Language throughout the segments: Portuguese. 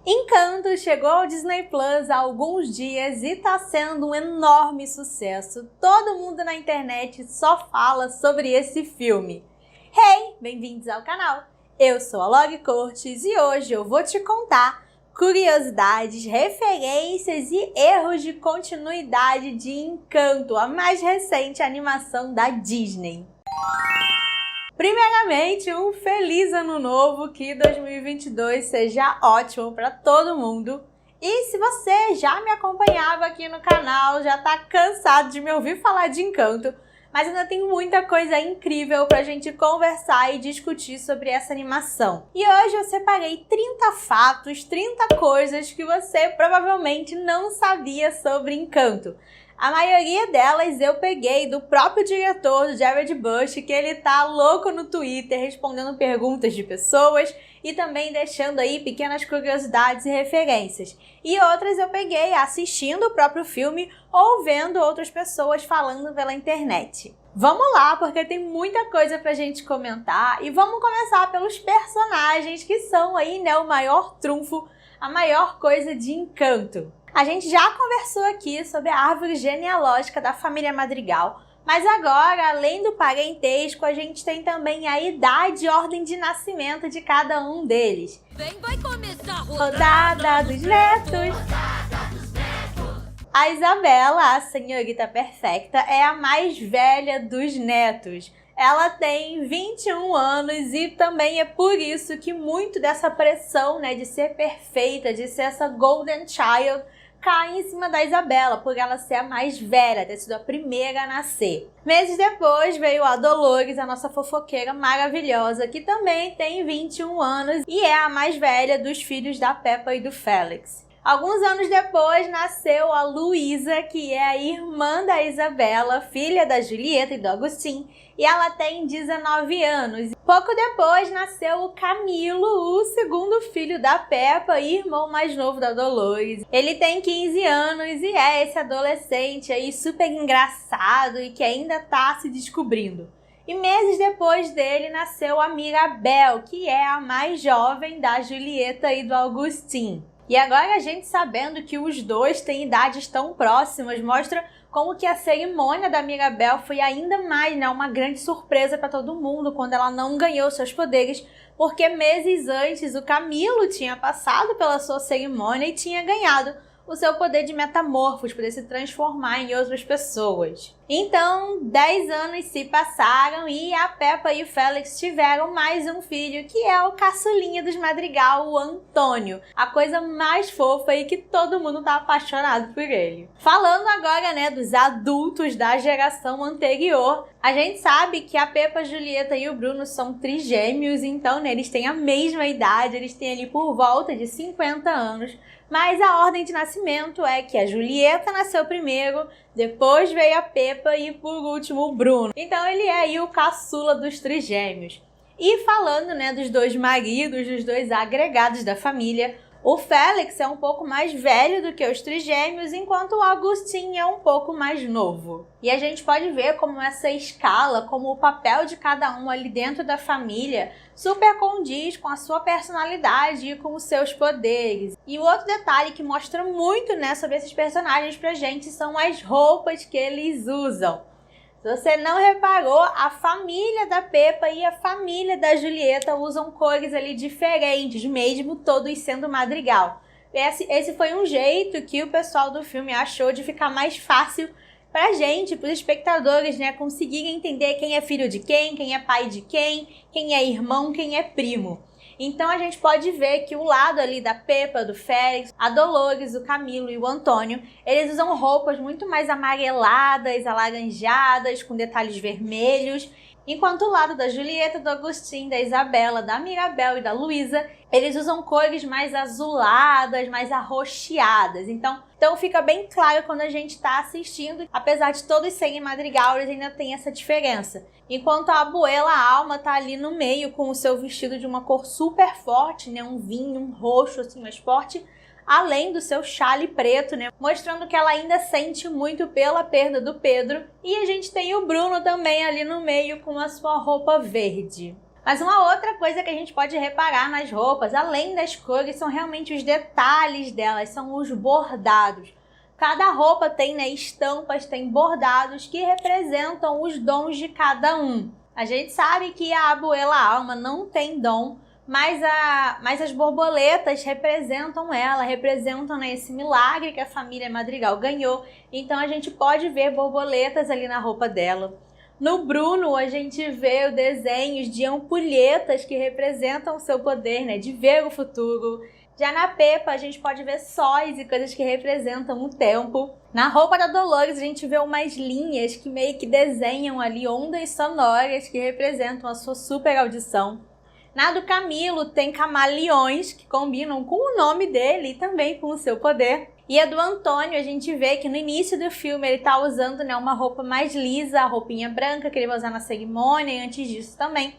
Encanto chegou ao Disney Plus há alguns dias e tá sendo um enorme sucesso. Todo mundo na internet só fala sobre esse filme. Hey, bem-vindos ao canal! Eu sou a Log Cortes e hoje eu vou te contar curiosidades, referências e erros de continuidade de Encanto, a mais recente animação da Disney. Primeiramente, um feliz ano novo, que 2022 seja ótimo para todo mundo. E se você já me acompanhava aqui no canal, já tá cansado de me ouvir falar de Encanto, mas ainda tem muita coisa incrível pra gente conversar e discutir sobre essa animação. E hoje eu separei 30 fatos, 30 coisas que você provavelmente não sabia sobre Encanto. A maioria delas eu peguei do próprio diretor, do Jared Bush, que ele tá louco no Twitter respondendo perguntas de pessoas e também deixando aí pequenas curiosidades e referências. E outras eu peguei assistindo o próprio filme ou vendo outras pessoas falando pela internet. Vamos lá, porque tem muita coisa pra gente comentar e vamos começar pelos personagens que são aí, né, o maior trunfo, a maior coisa de Encanto. A gente já conversou aqui sobre a árvore genealógica da família Madrigal, mas agora, além do parentesco, a gente tem também a idade e ordem de nascimento de cada um deles. Vai começar a Rodada dos netos! A Isabela, a senhorita perfeita, é a mais velha dos netos. Ela tem 21 anos e também é por isso que muito dessa pressão, né, de ser perfeita, de ser essa golden child, cai em cima da Isabela, por ela ser a mais velha, ter sido a primeira a nascer. Meses depois veio a Dolores, a nossa fofoqueira maravilhosa, que também tem 21 anos e é a mais velha dos filhos da Peppa e do Félix. Alguns anos depois nasceu a Luísa, que é a irmã da Isabela, filha da Julieta e do Agustin, e ela tem 19 anos. Pouco depois nasceu o Camilo, o segundo filho da Peppa e irmão mais novo da Dolores. Ele tem 15 anos e é esse adolescente aí super engraçado e que ainda tá se descobrindo. E meses depois dele nasceu a Mirabel, que é a mais jovem da Julieta e do Agustin. E agora a gente sabendo que os dois têm idades tão próximas, mostra como que a cerimônia da Mirabel foi ainda mais, né, uma grande surpresa para todo mundo quando ela não ganhou seus poderes, porque meses antes o Camilo tinha passado pela sua cerimônia e tinha ganhado o seu poder de metamorfos, poder se transformar em outras pessoas. Então, 10 anos se passaram e a Peppa e o Félix tiveram mais um filho, que é o caçulinha dos Madrigal, o Antônio. A coisa mais fofa e que todo mundo tá apaixonado por ele. Falando agora, né, dos adultos da geração anterior, a gente sabe que a Peppa, a Julieta e o Bruno são trigêmeos, então, né, eles têm a mesma idade, eles têm ali por volta de 50 anos, mas a ordem de nascimento é que a Julieta nasceu primeiro, depois veio a Peppa e por último o Bruno. Então ele é aí o caçula dos trigêmeos. E falando, né, dos dois maridos, dos dois agregados da família, o Félix é um pouco mais velho do que os trigêmeos, enquanto o Agustin é um pouco mais novo. E a gente pode ver como essa escala, como o papel de cada um ali dentro da família, super condiz com a sua personalidade e com os seus poderes. E o outro detalhe que mostra muito, né, sobre esses personagens pra gente são as roupas que eles usam. Se você não reparou, a família da Peppa e a família da Julieta usam cores ali diferentes, mesmo todos sendo Madrigal. Esse foi um jeito que o pessoal do filme achou de ficar mais fácil pra gente, pros espectadores, né, conseguirem entender quem é filho de quem é pai de quem é irmão, quem é primo. Então a gente pode ver que o lado ali da Peppa, do Félix, a Dolores, o Camilo e o Antônio, eles usam roupas muito mais amareladas, alaranjadas, com detalhes vermelhos, enquanto o lado da Julieta, do Agustin, da Isabela, da Mirabel e da Luísa, eles usam cores mais azuladas, mais arroxeadas. Então fica bem claro quando a gente está assistindo, apesar de todos serem Madrigal, eles ainda tem essa diferença. Enquanto a abuela Alma tá ali no meio com o seu vestido de uma cor super forte, né, um vinho, um roxo assim mais forte, além do seu chale preto, né, mostrando que ela ainda sente muito pela perda do Pedro. E a gente tem o Bruno também ali no meio com a sua roupa verde. Mas uma outra coisa que a gente pode reparar nas roupas, além das cores, são realmente os detalhes delas, são os bordados. Cada roupa tem, né, estampas, tem bordados que representam os dons de cada um. A gente sabe que a Abuela Alma não tem dom, mas as borboletas representam ela, representam, né, esse milagre que a família Madrigal ganhou. Então a gente pode ver borboletas ali na roupa dela. No Bruno, a gente vê desenhos de ampulhetas que representam o seu poder, né, de ver o futuro. Já na Pepa, a gente pode ver sóis e coisas que representam o tempo. Na roupa da Dolores, a gente vê umas linhas que meio que desenham ali ondas sonoras que representam a sua super audição. Na do Camilo, tem camaleões que combinam com o nome dele e também com o seu poder. E a do Antônio, a gente vê que no início do filme ele tá usando, né, uma roupa mais lisa, a roupinha branca que ele vai usar na cerimônia e antes disso também.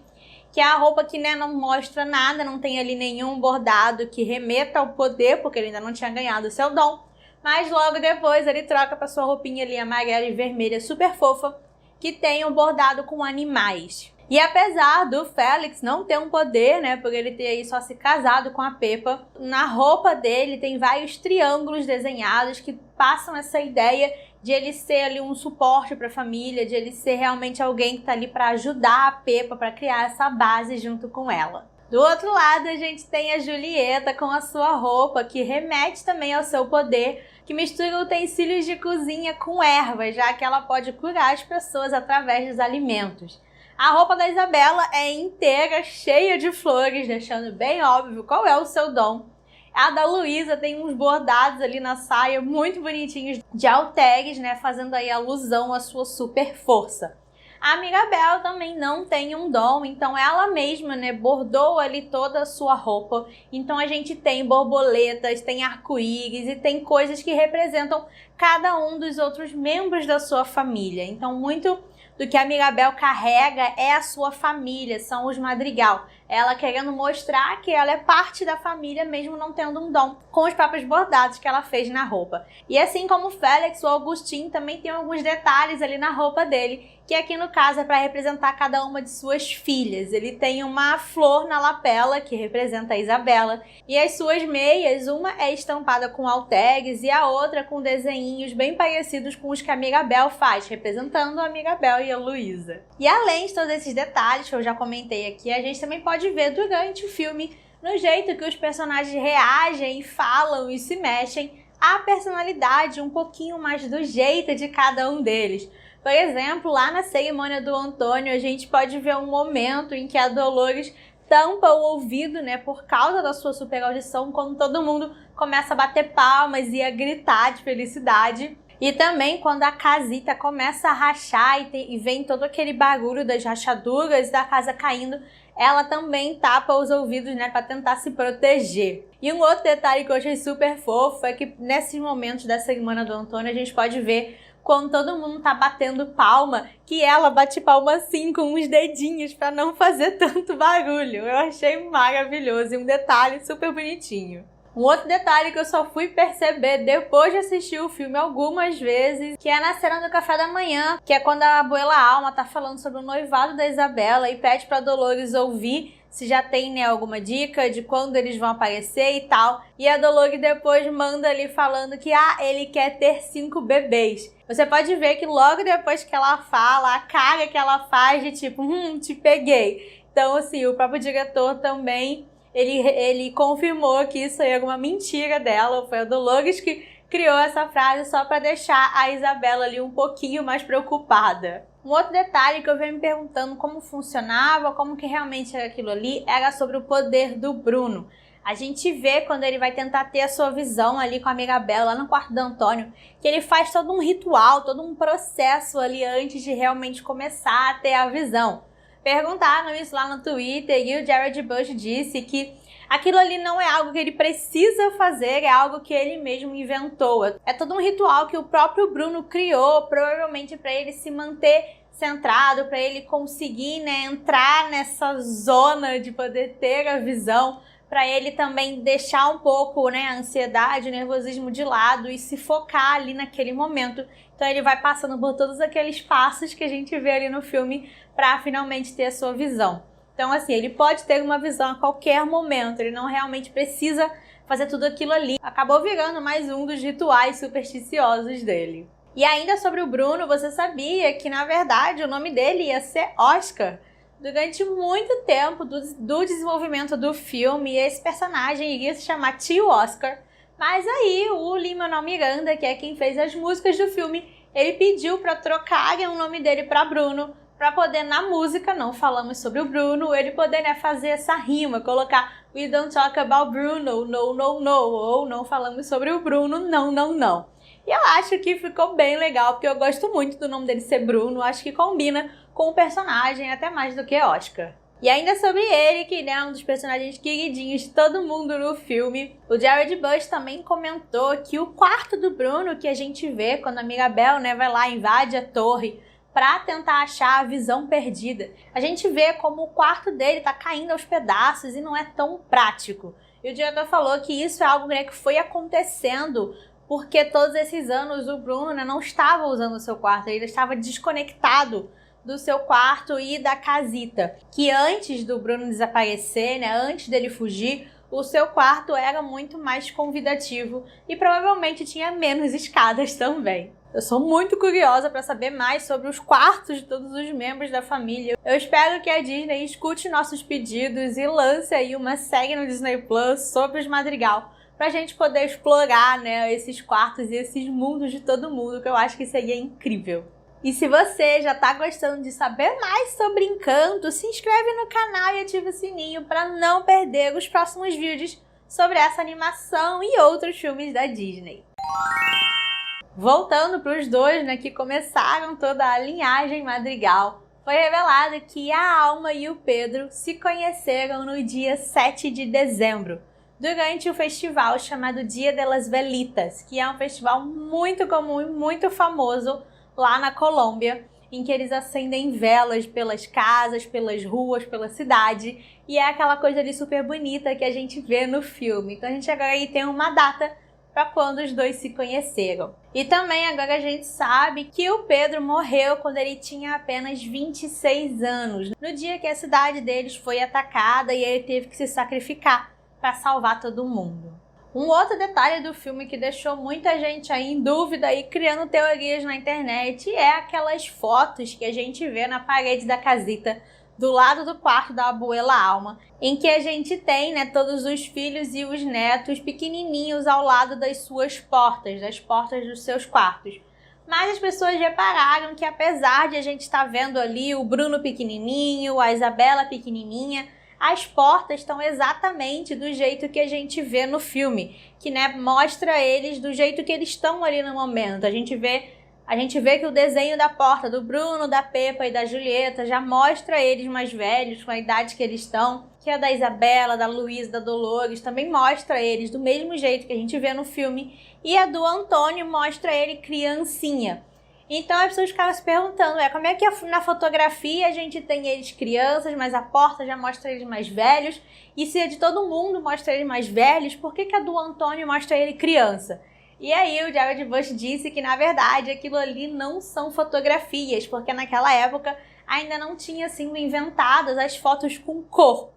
Que é a roupa que, né, não mostra nada, não tem ali nenhum bordado que remeta ao poder, porque ele ainda não tinha ganhado o seu dom. Mas logo depois ele troca para sua roupinha ali amarela e vermelha super fofa, que tem um bordado com animais. E apesar do Félix não ter um poder, né, por ele ter aí só se casado com a Pepa, na roupa dele tem vários triângulos desenhados que passam essa ideia de ele ser ali um suporte para a família, de ele ser realmente alguém que tá ali para ajudar a Pepa, para criar essa base junto com ela. Do outro lado, a gente tem a Julieta com a sua roupa, que remete também ao seu poder, que mistura utensílios de cozinha com ervas, já que ela pode curar as pessoas através dos alimentos. A roupa da Isabela é inteira, cheia de flores, deixando bem óbvio qual é o seu dom. A da Luísa tem uns bordados ali na saia muito bonitinhos de altares, né, fazendo aí alusão à sua super força. A Mirabel também não tem um dom, então ela mesma, né, bordou ali toda a sua roupa. Então a gente tem borboletas, tem arco-íris e tem coisas que representam cada um dos outros membros da sua família. Então muito do que a Mirabel carrega é a sua família, são os Madrigal. Ela querendo mostrar que ela é parte da família, mesmo não tendo um dom, com os próprios bordados que ela fez na roupa. E assim como o Félix, o Augustinho também tem alguns detalhes ali na roupa dele, que aqui no caso é para representar cada uma de suas filhas. Ele tem uma flor na lapela, que representa a Isabela, e as suas meias, uma é estampada com altares e a outra com desenhinhos bem parecidos com os que a Mirabel faz, representando a Mirabel e a Luísa. E além de todos esses detalhes que eu já comentei aqui, a gente também pode ver durante o filme, no jeito que os personagens reagem, falam e se mexem, a personalidade um pouquinho mais do jeito de cada um deles. Por exemplo, lá na cerimônia do Antônio, a gente pode ver um momento em que a Dolores tampa o ouvido, né, por causa da sua super audição, quando todo mundo começa a bater palmas e a gritar de felicidade. E também quando a casita começa a rachar e vem todo aquele barulho das rachaduras da casa caindo, ela também tapa os ouvidos, né, para tentar se proteger. E um outro detalhe que eu achei super fofo é que nesses momentos da cerimônia do Antônio a gente pode ver quando todo mundo tá batendo palma, que ela bate palma assim com uns dedinhos para não fazer tanto barulho. Eu achei maravilhoso e um detalhe super bonitinho. Um outro detalhe que eu só fui perceber depois de assistir o filme algumas vezes, que é na cena do café da manhã, que é quando a Abuela Alma tá falando sobre o noivado da Isabela e pede pra Dolores ouvir se já tem, né, alguma dica de quando eles vão aparecer e tal. E a Dolores depois manda ali falando que ele quer ter 5 bebês. Você pode ver que logo depois que ela fala, a cara que ela faz de tipo, te peguei. Então, assim, o próprio diretor também, ele confirmou que isso aí é alguma mentira dela. Foi a Dolores que criou essa frase só para deixar a Isabela ali um pouquinho mais preocupada. Um outro detalhe que eu venho me perguntando como funcionava, como que realmente era aquilo ali, era sobre o poder do Bruno. A gente vê quando ele vai tentar ter a sua visão ali com a Mirabel, lá no quarto do Antônio, que ele faz todo um ritual, todo um processo ali antes de realmente começar a ter a visão. Perguntaram isso lá no Twitter e o Jared Bush disse que aquilo ali não é algo que ele precisa fazer, é algo que ele mesmo inventou. É todo um ritual que o próprio Bruno criou, provavelmente para ele se manter centrado, para ele conseguir, né, entrar nessa zona de poder ter a visão, para ele também deixar um pouco, né, a ansiedade, o nervosismo de lado e se focar ali naquele momento. Então ele vai passando por todos aqueles passos que a gente vê ali no filme para finalmente ter a sua visão. Então, assim, ele pode ter uma visão a qualquer momento, ele não realmente precisa fazer tudo aquilo ali. Acabou virando mais um dos rituais supersticiosos dele. E ainda sobre o Bruno, você sabia que, na verdade, o nome dele ia ser Oscar? Durante muito tempo do desenvolvimento do filme, esse personagem iria se chamar Tio Oscar. Mas aí o Lin-Manuel Miranda, que é quem fez as músicas do filme, ele pediu para trocarem o nome dele para Bruno, para poder, na música, não falamos sobre o Bruno, ele poder, né, fazer essa rima, colocar We don't talk about Bruno, no, no, no, ou não falamos sobre o Bruno, não, não, não. E eu acho que ficou bem legal, porque eu gosto muito do nome dele ser Bruno, acho que combina com o personagem até mais do que Oscar. E ainda sobre ele, que é um dos personagens queridinhos de todo mundo no filme, o Jared Bush também comentou que o quarto do Bruno que a gente vê quando a Mirabel, né, vai lá, invade a torre para tentar achar a visão perdida, a gente vê como o quarto dele tá caindo aos pedaços e não é tão prático. E o diretor falou que isso é algo, né, que foi acontecendo porque todos esses anos o Bruno, né, não estava usando o seu quarto, ele estava desconectado do seu quarto e da casita. Que antes do Bruno desaparecer, né, antes dele fugir, o seu quarto era muito mais convidativo e provavelmente tinha menos escadas também. Eu sou muito curiosa para saber mais sobre os quartos de todos os membros da família. Eu espero que a Disney escute nossos pedidos e lance aí uma série no Disney Plus sobre os Madrigal, pra gente poder explorar, né, esses quartos e esses mundos de todo mundo, que eu acho que seria incrível. E se você já tá gostando de saber mais sobre Encanto, se inscreve no canal e ativa o sininho para não perder os próximos vídeos sobre essa animação e outros filmes da Disney. Voltando para os dois, né, que começaram toda a linhagem Madrigal, foi revelado que a Alma e o Pedro se conheceram no dia 7 de dezembro, durante o festival chamado Dia de las Velitas, que é um festival muito comum e muito famoso lá na Colômbia, em que eles acendem velas pelas casas, pelas ruas, pela cidade, e é aquela coisa ali super bonita que a gente vê no filme. Então a gente agora aí tem uma data para quando os dois se conheceram. E também agora a gente sabe que o Pedro morreu quando ele tinha apenas 26 anos, no dia que a cidade deles foi atacada e ele teve que se sacrificar para salvar todo mundo. Um outro detalhe do filme que deixou muita gente aí em dúvida e criando teorias na internet é aquelas fotos que a gente vê na parede da casita do lado do quarto da abuela Alma, em que a gente tem, né, todos os filhos e os netos pequenininhos ao lado das suas portas, das portas dos seus quartos. Mas as pessoas repararam que apesar de a gente estar vendo ali o Bruno pequenininho, a Isabela pequenininha, as portas estão exatamente do jeito que a gente vê no filme, que, né, mostra eles do jeito que eles estão ali no momento. A gente vê que o desenho da porta do Bruno, da Pepa e da Julieta já mostra eles mais velhos, com a idade que eles estão, que a da Isabela, da Luísa, da Dolores também mostra eles do mesmo jeito que a gente vê no filme, e a do Antônio mostra ele criancinha. Então as pessoas ficaram se perguntando, como é que na fotografia a gente tem eles crianças, mas a porta já mostra eles mais velhos, e se a de todo mundo mostra eles mais velhos, por que a do Antônio mostra ele criança? E aí o Jared Bush disse que na verdade aquilo ali não são fotografias, porque naquela época ainda não tinha sido inventadas as fotos com cor.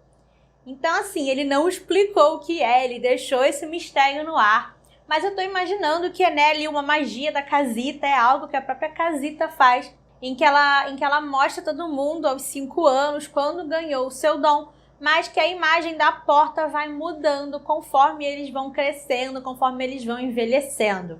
Então assim, ele não explicou o que é, ele deixou esse mistério no ar. Mas eu tô imaginando que, né, ali uma magia da casita é algo que a própria casita faz, em que ela mostra todo mundo aos 5 anos, quando ganhou o seu dom, mas que a imagem da porta vai mudando conforme eles vão crescendo, conforme eles vão envelhecendo.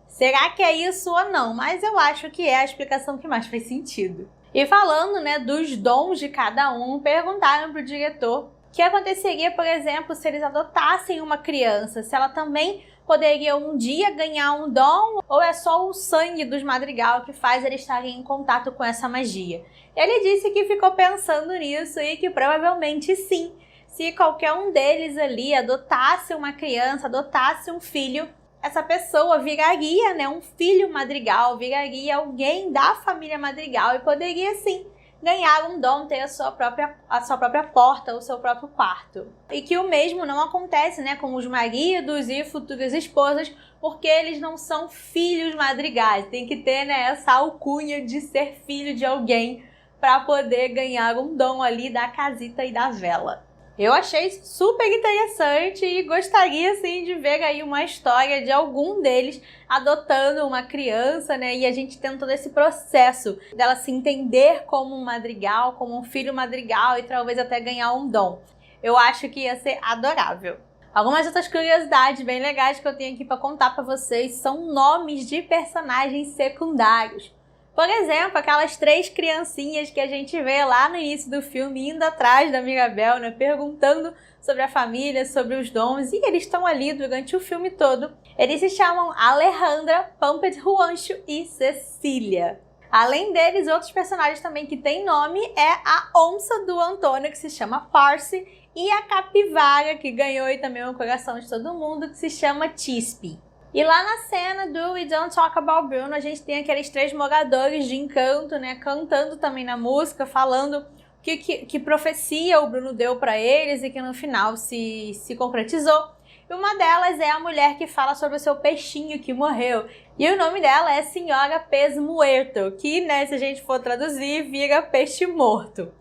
Será que é isso ou não? Mas eu acho que é a explicação que mais faz sentido. E falando, né, dos dons de cada um, perguntaram pro diretor o que aconteceria, por exemplo, se eles adotassem uma criança, se ela também poderia um dia ganhar um dom, ou é só o sangue dos Madrigal que faz eles estarem em contato com essa magia. Ele disse que ficou pensando nisso e que provavelmente sim, se qualquer um deles ali adotasse uma criança, adotasse um filho, essa pessoa viraria, né, um filho Madrigal, viraria alguém da família Madrigal e poderia sim ganhar um dom, ter a sua própria porta, o seu próprio quarto. E que o mesmo não acontece, né, com os maridos e futuras esposas, porque eles não são filhos madrigais. Tem que ter, né, essa alcunha de ser filho de alguém para poder ganhar um dom ali da casita e da vela. Eu achei super interessante e gostaria sim de ver aí uma história de algum deles adotando uma criança, né? E a gente tendo todo esse processo dela se entender como um madrigal, como um filho madrigal e talvez até ganhar um dom. Eu acho que ia ser adorável. Algumas outras curiosidades bem legais que eu tenho aqui para contar para vocês são nomes de personagens secundários. Por exemplo, aquelas 3 criancinhas que a gente vê lá no início do filme indo atrás da Mirabel, né, perguntando sobre a família, sobre os dons, e eles estão ali durante o filme todo. Eles se chamam Alejandra, Pumped Juancho e Cecília. Além deles, outros personagens também que têm nome é a onça do Antônio, que se chama Parsi, e a capivara, que ganhou aí também o coração de todo mundo, que se chama Tispi. E lá na cena do We Don't Talk About Bruno, a gente tem aqueles 3 moradores de Encanto, né, cantando também na música, falando que profecia o Bruno deu para eles e que no final se concretizou. E uma delas é a mulher que fala sobre o seu peixinho que morreu. E o nome dela é Senhora Pez Muerto, que, né, se a gente for traduzir, vira peixe morto.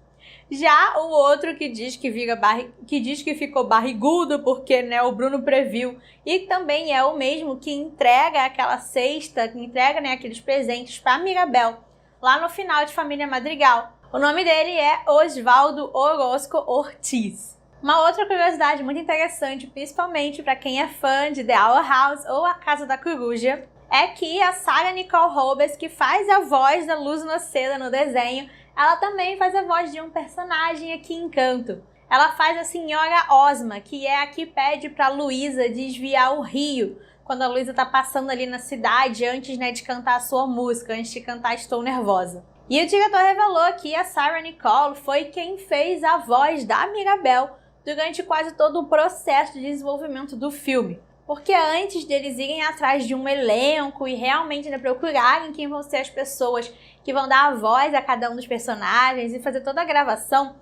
Já o outro que diz que ficou barrigudo porque, né, o Bruno previu, e também é o mesmo que entrega aquela cesta, que entrega, né, aqueles presentes para Mirabel lá no final de Família Madrigal. O nome dele é Osvaldo Orozco Ortiz. Uma outra curiosidade muito interessante, principalmente para quem é fã de The Owl House ou A Casa da Coruja, é que a Sarah Nicole Robles, que faz a voz da Luz Noceda no desenho, ela também faz a voz de um personagem aqui em Encanto. Ela faz a Senhora Ozma, que é a que pede para Luísa desviar o rio, quando a Luísa tá passando ali na cidade antes, né, de cantar a sua música, antes de cantar Estou Nervosa. E o diretor revelou que a Sarah Nicole foi quem fez a voz da Mirabel durante quase todo o processo de desenvolvimento do filme. Porque antes deles irem atrás de um elenco e realmente, né, procurarem quem vão ser as pessoas que vão dar a voz a cada um dos personagens e fazer toda a gravação,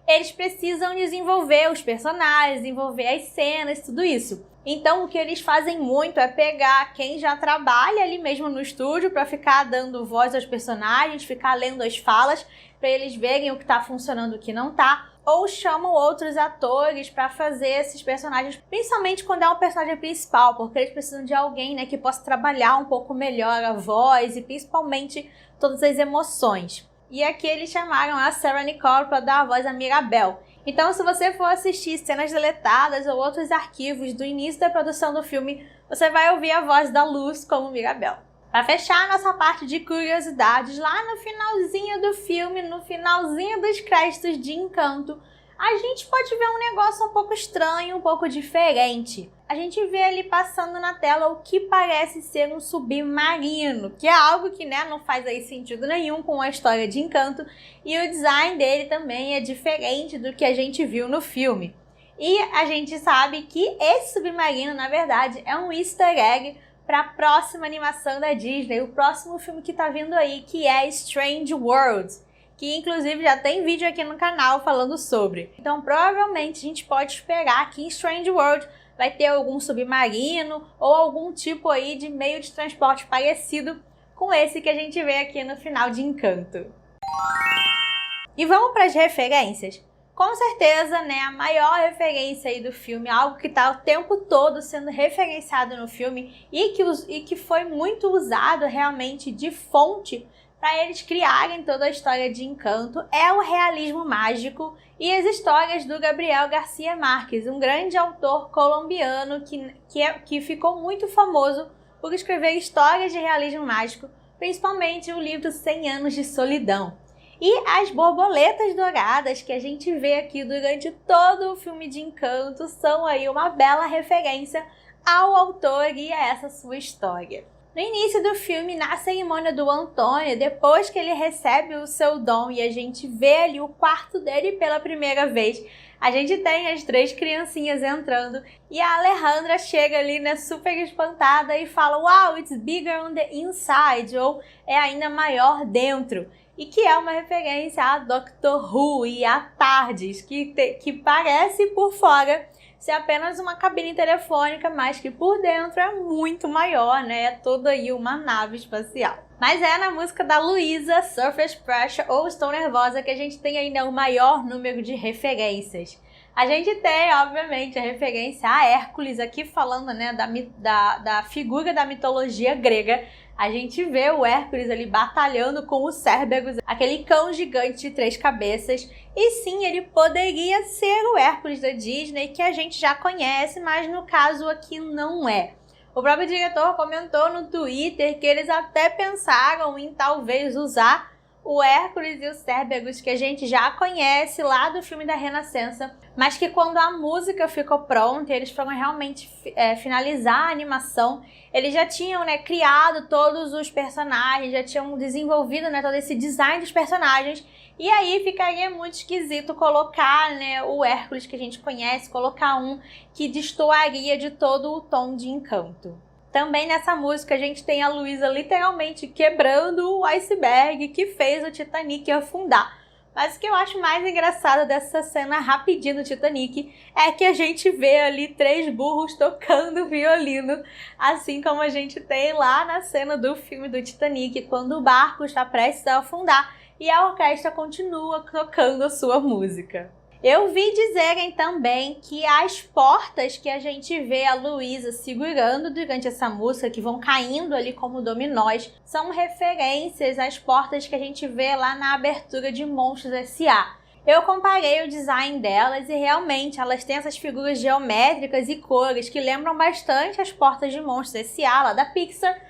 eles precisam desenvolver os personagens, desenvolver as cenas, tudo isso. Então o que eles fazem muito é pegar quem já trabalha ali mesmo no estúdio para ficar dando voz aos personagens, ficar lendo as falas, para eles verem o que está funcionando e o que não está. Ou chamam outros atores para fazer esses personagens, principalmente quando é um personagem principal, porque eles precisam de alguém, né, que possa trabalhar um pouco melhor a voz e principalmente todas as emoções. E aqui eles chamaram a Sarah Nicole para dar a voz a Mirabel. Então, se você for assistir cenas deletadas ou outros arquivos do início da produção do filme, você vai ouvir a voz da Luz como Mirabel. Para fechar a nossa parte de curiosidades, lá no finalzinho do filme, no finalzinho dos créditos de Encanto, a gente pode ver um negócio um pouco estranho, um pouco diferente. A gente vê ali passando na tela o que parece ser um submarino, que é algo que, né, não faz aí sentido nenhum com a história de Encanto, e o design dele também é diferente do que a gente viu no filme. E a gente sabe que esse submarino, na verdade, é um easter egg para a próxima animação da Disney, o próximo filme que tá vindo aí, que é Strange Worlds, que inclusive já tem vídeo aqui no canal falando sobre. Então provavelmente a gente pode esperar que em Strange World vai ter algum submarino ou algum tipo aí de meio de transporte parecido com esse que a gente vê aqui no final de Encanto. E vamos para as referências? Com certeza, né, a maior referência aí do filme, algo que está o tempo todo sendo referenciado no filme e que foi muito usado realmente de fonte para eles criarem toda a história de Encanto, é o realismo mágico e as histórias do Gabriel Garcia Márquez, um grande autor colombiano que ficou muito famoso por escrever histórias de realismo mágico, principalmente o livro 100 Anos de Solidão. E as borboletas douradas que a gente vê aqui durante todo o filme de Encanto são aí uma bela referência ao autor e a essa sua história. No início do filme, na cerimônia do Antônio, depois que ele recebe o seu dom e a gente vê ali o quarto dele pela primeira vez, a gente tem as 3 criancinhas entrando e a Alejandra chega ali, né, super espantada e fala "Wow, it's bigger on the inside", ou é ainda maior dentro. E que é uma referência a Doctor Who e a TARDIS, que parece por fora ser apenas uma cabine telefônica, mas que por dentro é muito maior, né? É toda aí uma nave espacial. Mas é na música da Luísa, Surface Pressure ou Estou Nervosa, que a gente tem ainda o maior número de referências. A gente tem, obviamente, a referência a Hércules, aqui falando, né, da figura da mitologia grega. A gente vê o Hércules ali batalhando com o Cérbegos, aquele cão gigante de 3 cabeças. E sim, ele poderia ser o Hércules da Disney, que a gente já conhece, mas no caso aqui não é. O próprio diretor comentou no Twitter que eles até pensaram em talvez usar o Hércules e o Cérbegos, que a gente já conhece lá do filme da Renascença, mas que quando a música ficou pronta, eles foram realmente finalizar a animação, eles já tinham, né, criado todos os personagens, já tinham desenvolvido, né, todo esse design dos personagens, e aí ficaria muito esquisito colocar, né, o Hércules que a gente conhece, colocar um que destoaria de todo o tom de Encanto. Também nessa música a gente tem a Luísa literalmente quebrando o iceberg que fez o Titanic afundar. Mas o que eu acho mais engraçado dessa cena rapidinho do Titanic é que a gente vê ali 3 burros tocando violino, assim como a gente tem lá na cena do filme do Titanic, quando o barco está prestes a afundar e a orquestra continua tocando a sua música. Eu vi dizerem também que as portas que a gente vê a Luísa segurando durante essa música, que vão caindo ali como dominós, são referências às portas que a gente vê lá na abertura de Monstros S.A. Eu comparei o design delas e realmente elas têm essas figuras geométricas e cores que lembram bastante as portas de Monstros S.A. lá da Pixar,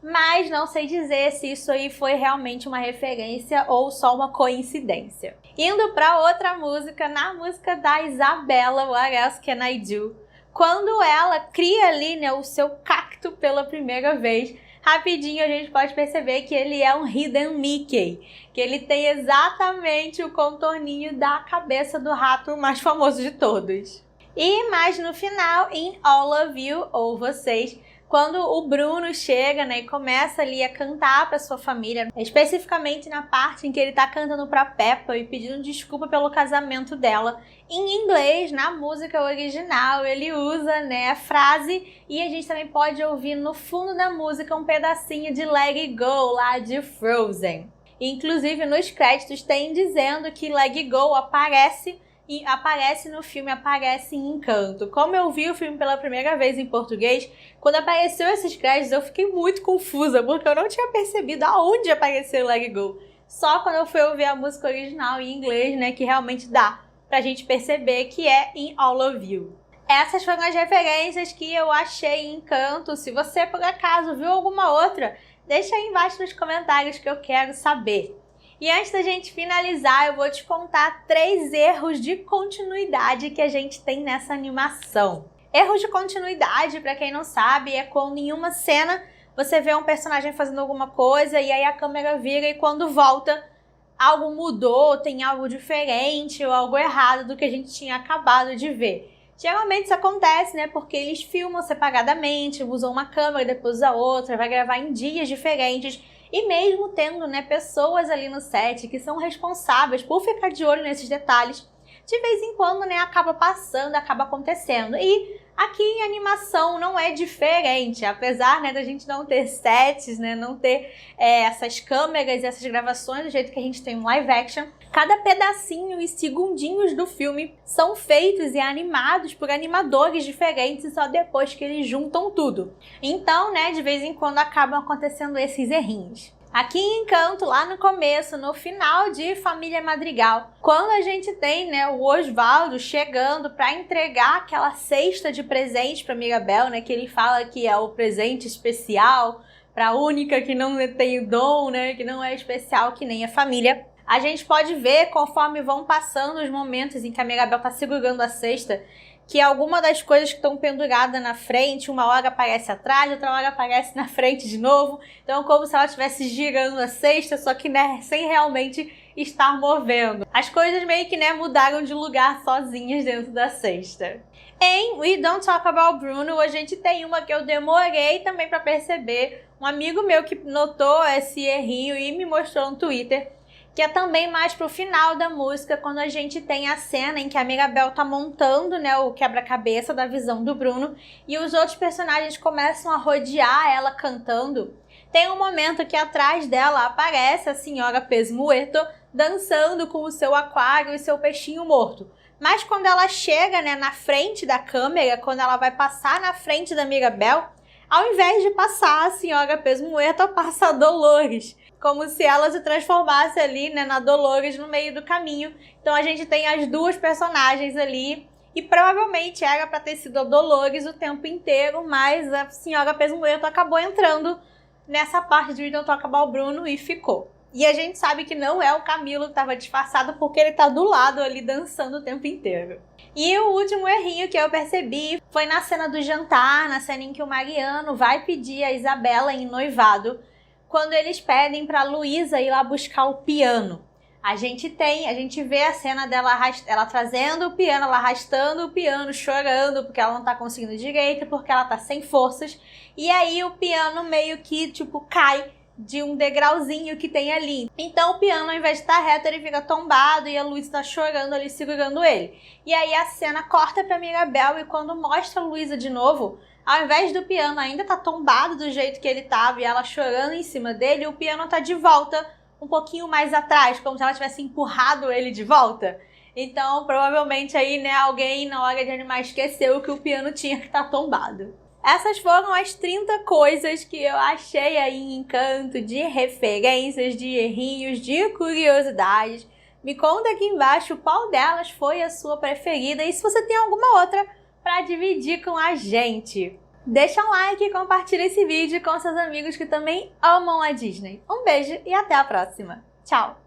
mas não sei dizer se isso aí foi realmente uma referência ou só uma coincidência. Indo para outra música, na música da Isabela, What Else Can I Do? Quando ela cria ali, né, o seu cacto pela primeira vez, rapidinho a gente pode perceber que ele é um Hidden Mickey, que ele tem exatamente o contorninho da cabeça do rato mais famoso de todos. E mais no final, em All of You, ou Vocês, quando o Bruno chega, né, e começa ali a cantar para sua família, especificamente na parte em que ele tá cantando para Peppa e pedindo desculpa pelo casamento dela. Em inglês, na música original, ele usa, né, a frase e a gente também pode ouvir no fundo da música um pedacinho de Let It Go, lá de Frozen. Inclusive, nos créditos tem dizendo que Let It Go aparece no filme, aparece em Encanto. Como eu vi o filme pela primeira vez em português, quando apareceu esses créditos eu fiquei muito confusa, porque eu não tinha percebido aonde apareceu Let It Go. Só quando eu fui ouvir a música original em inglês, né, que realmente dá pra gente perceber que é em All of You. Essas foram as referências que eu achei em Encanto. Se você, por acaso, viu alguma outra, deixa aí embaixo nos comentários que eu quero saber. E antes da gente finalizar, eu vou te contar 3 erros de continuidade que a gente tem nessa animação. Erros de continuidade, para quem não sabe, é quando em uma cena você vê um personagem fazendo alguma coisa e aí a câmera vira e quando volta, algo mudou, tem algo diferente ou algo errado do que a gente tinha acabado de ver. Geralmente isso acontece, né, porque eles filmam separadamente, usam uma câmera, depois a outra, vai gravar em dias diferentes. E mesmo tendo, né, pessoas ali no set que são responsáveis por ficar de olho nesses detalhes, de vez em quando, né, acaba passando, acaba acontecendo. E aqui em animação não é diferente, apesar, né, da gente não ter sets, né, não ter essas câmeras e essas gravações do jeito que a gente tem em live action. Cada pedacinho e segundinhos do filme são feitos e animados por animadores diferentes só depois que eles juntam tudo. Então, né, de vez em quando acabam acontecendo esses errinhos. Aqui em Encanto, lá no começo, no final de Família Madrigal, quando a gente tem, né, o Osvaldo chegando para entregar aquela cesta de presente para Mirabel, né, que ele fala que é o presente especial para a única que não tem o dom, né, que não é especial que nem a família. A gente pode ver, conforme vão passando os momentos em que a Mirabel está segurando a cesta, que alguma das coisas que estão penduradas na frente, uma hora aparece atrás, outra hora aparece na frente de novo. Então, como se ela estivesse girando a cesta, só que, né, sem realmente estar movendo. As coisas meio que, né, mudaram de lugar sozinhas dentro da cesta. Em We Don't Talk About Bruno, a gente tem uma que eu demorei também para perceber. Um amigo meu que notou esse errinho e me mostrou no Twitter, que é também mais pro final da música, quando a gente tem a cena em que a Mirabel tá montando, né, o quebra-cabeça da visão do Bruno e os outros personagens começam a rodear ela cantando. tem um momento que atrás dela aparece a senhora Pesmuerto dançando com o seu aquário e seu peixinho morto. Mas quando ela chega, né, na frente da câmera, quando ela vai passar na frente da Mirabel, ao invés de passar a senhora Pesmuerto, passa a Dolores. Como se ela se transformasse ali, né, na Dolores no meio do caminho. Então a gente tem as duas personagens ali. E provavelmente era para ter sido a Dolores o tempo inteiro, mas a senhora Pesmuerto acabou entrando nessa parte de We Don't Talk About Bruno e ficou. E a gente sabe que não é o Camilo que estava disfarçado, porque ele tá do lado ali dançando o tempo inteiro. E o último errinho que eu percebi foi na cena do jantar, na cena em que o Mariano vai pedir a Isabela em noivado, quando eles pedem pra Luísa ir lá buscar o piano. A gente vê a cena dela ela trazendo o piano, ela arrastando o piano, chorando, porque ela não tá conseguindo direito, porque ela tá sem forças. E aí o piano meio que, tipo, cai de um degrauzinho que tem ali. Então o piano, ao invés de estar reto, ele fica tombado e a Luísa tá chorando ali, segurando ele. E aí a cena corta pra Mirabel e quando mostra a Luísa de novo, ao invés do piano ainda tá tombado do jeito que ele tava e ela chorando em cima dele, o piano tá de volta, um pouquinho mais atrás, como se ela tivesse empurrado ele de volta. Então, provavelmente aí, né, alguém na hora de animar esqueceu que o piano tinha que estar tombado. Essas foram as 30 coisas que eu achei aí em Encanto, de referências, de errinhos, de curiosidades. Me conta aqui embaixo qual delas foi a sua preferida e se você tem alguma outra para dividir com a gente. Deixa um like e compartilha esse vídeo com seus amigos que também amam a Disney. Um beijo e até a próxima. Tchau!